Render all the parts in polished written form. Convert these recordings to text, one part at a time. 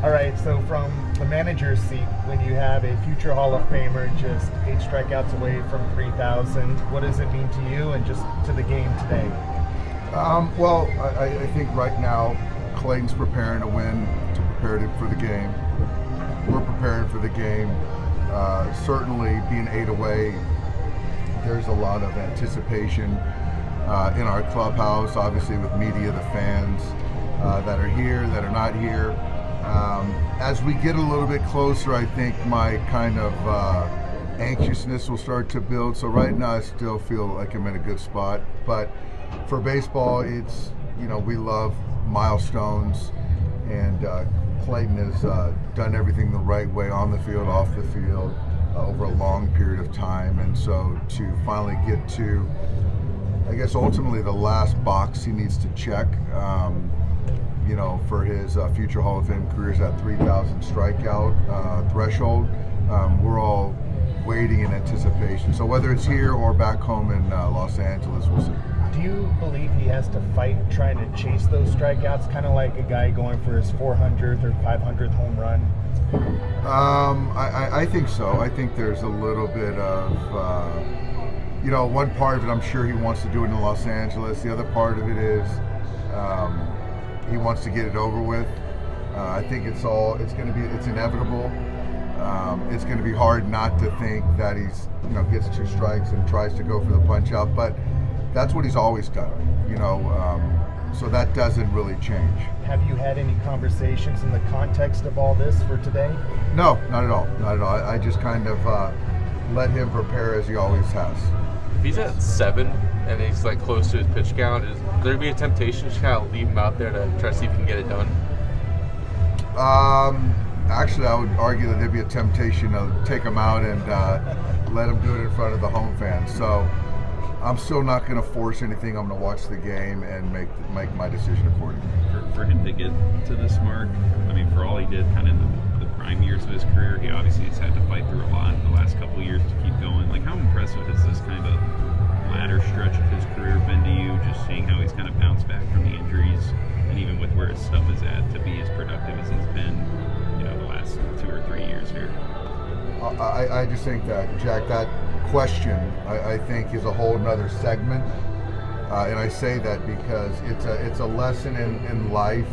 All right, so from the manager's seat, when you have a future Hall of Famer just 8 strikeouts away from 3,000, what does it mean to you and just to the game today? Well, I think right now Clayton's preparing to win, to prepare for the game. We're preparing for the game. Certainly being 8 away, there's a lot of anticipation in our clubhouse, obviously with media, the fans that are here, that are not here. As we get a little bit closer, I think my kind of anxiousness will start to build. So right now I still feel like I'm in a good spot. But for baseball, it's, we love milestones, and Clayton has done everything the right way on the field, off the field, over a long period of time. And so to finally get to, I guess, ultimately the last box he needs to check, for his future Hall of Fame career is that 3,000 strikeout threshold. We're all waiting in anticipation. So whether it's here or back home in Los Angeles, we'll see. Do you believe he has to fight trying to chase those strikeouts, kind of like a guy going for his 400th or 500th home run? I think so. I think there's a little bit of, one part of it, I'm sure he wants to do it in Los Angeles. The other part of it is he wants to get it over with. I think it's inevitable. It's going to be hard not to think that he's, gets 2 strikes and tries to go for the punch out, but that's what he's always done, so that doesn't really change. Have you had any conversations in the context of all this for today? No, not at all. Not at all. I just kind of let him prepare as he always has. If he's at 7 and he's like close to his pitch count, is there be a temptation to kind of leave him out there to try to see if he can get it done? Actually, I would argue that there'd be a temptation to take him out and let him do it in front of the home fans. So I'm still not going to force anything. I'm going to watch the game and make my decision accordingly. For him to get to this mark, I mean, for all he did kind of in the prime years of his career, he obviously has had to fight through a lot in the last couple of years to keep going. Like, how impressive has this kind of latter stretch of his career been to you, just seeing how he's kind of bounced back from the injuries, and even with where his stuff is at, to be as productive as he's been, the last 2 or 3 years here? I just think that, Jack, that question, I think, is a whole nother segment, and I say that because it's a lesson in life,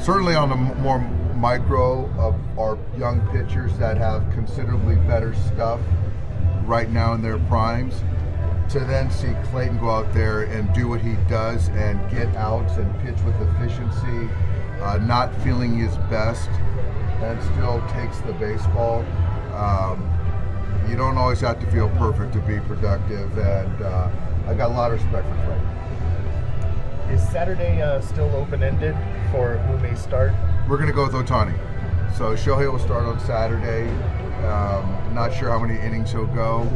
certainly on the more micro of our young pitchers that have considerably better stuff right now in their primes, to then see Clayton go out there and do what he does and get outs and pitch with efficiency, not feeling his best, and still takes the baseball. You don't always have to feel perfect to be productive, and I got a lot of respect for Clayton. Is Saturday still open-ended for who may start? We're going to go with Ohtani. So Shohei will start on Saturday. Not sure how many innings he'll go,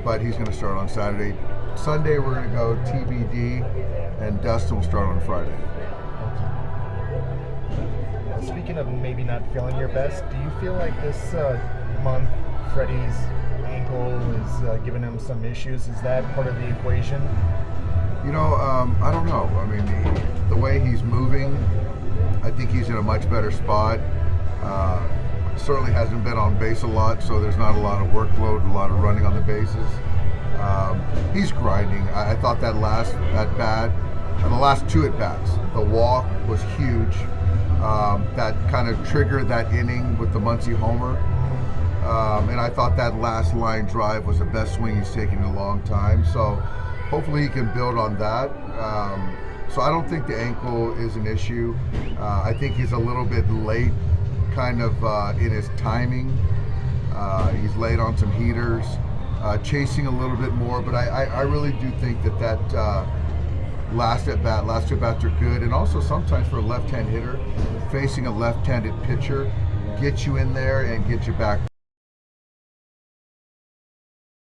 but he's going to start on Saturday. Sunday we're going to go TBD, and Dustin will start on Friday. Speaking of maybe not feeling your best, do you feel like this month Freddie's ankle is giving him some issues? Is that part of the equation? I don't know. I mean, the way he's moving, I think he's in a much better spot. Certainly hasn't been on base a lot, so there's not a lot of workload, a lot of running on the bases. He's grinding. I thought that last at-bat, and the last 2 at-bats, the walk was huge. That kind of triggered that inning with the Muncie homer. And I thought that last line drive was the best swing he's taken in a long time. So hopefully he can build on that. So I don't think the ankle is an issue. I think he's a little bit late kind of in his timing. He's late on some heaters, chasing a little bit more. But I really do think that last two at-bats are good. And also sometimes for a left-hand hitter, facing a left-handed pitcher, get you in there and get you back.